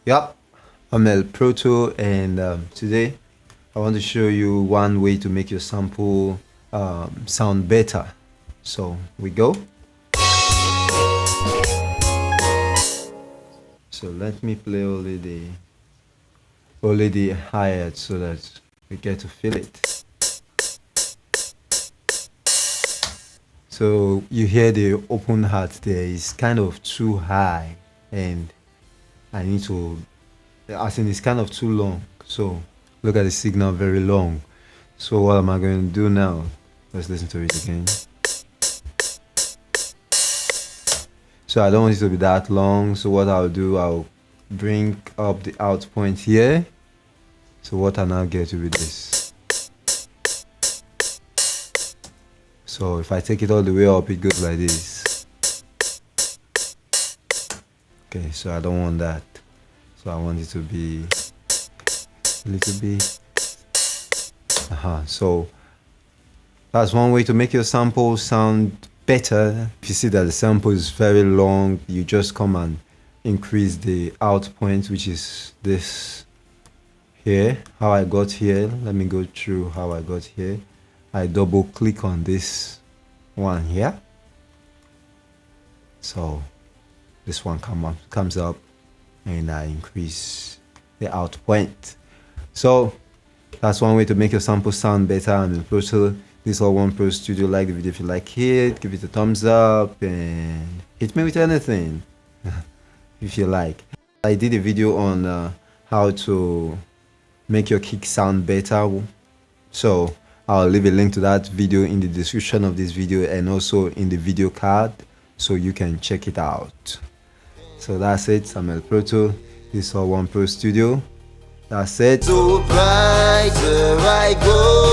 Yep, I'm El Proto, and today I want to show you one way to make your sample sound better. So we go. So let me play only the hi-hat so that we get to feel it. So you hear the open hat there is kind of too high, and I need to, as in it's kind of too long. So look at the signal, very long. So what am I going to do now? Let's listen to it again. So I don't want it to be that long. So what I'll do, I'll bring up the out point here. So what I now get will be this. So if I take it all the way up, it goes like this. Okay, so I don't want that. So I want it to be a little bit. So that's one way to make your sample sound better. If you see that the sample is very long, you just come and increase the out point, which is this here. How I got here, let me go through how I got here. I double click on this one here. So this one comes up, and I increase the out point. So that's one way to make your sample sound better. And in Proto, this is alloneprostudio. Like the video if you like it, give it a thumbs up, and hit me with anything if you like. I did a video on how to make your kick sound better, so I'll leave a link to that video in the description of this video and also in the video card, so you can check it out. So that's it. I'm El Proto. This is alloneprostudio. That's it. So brighter I go.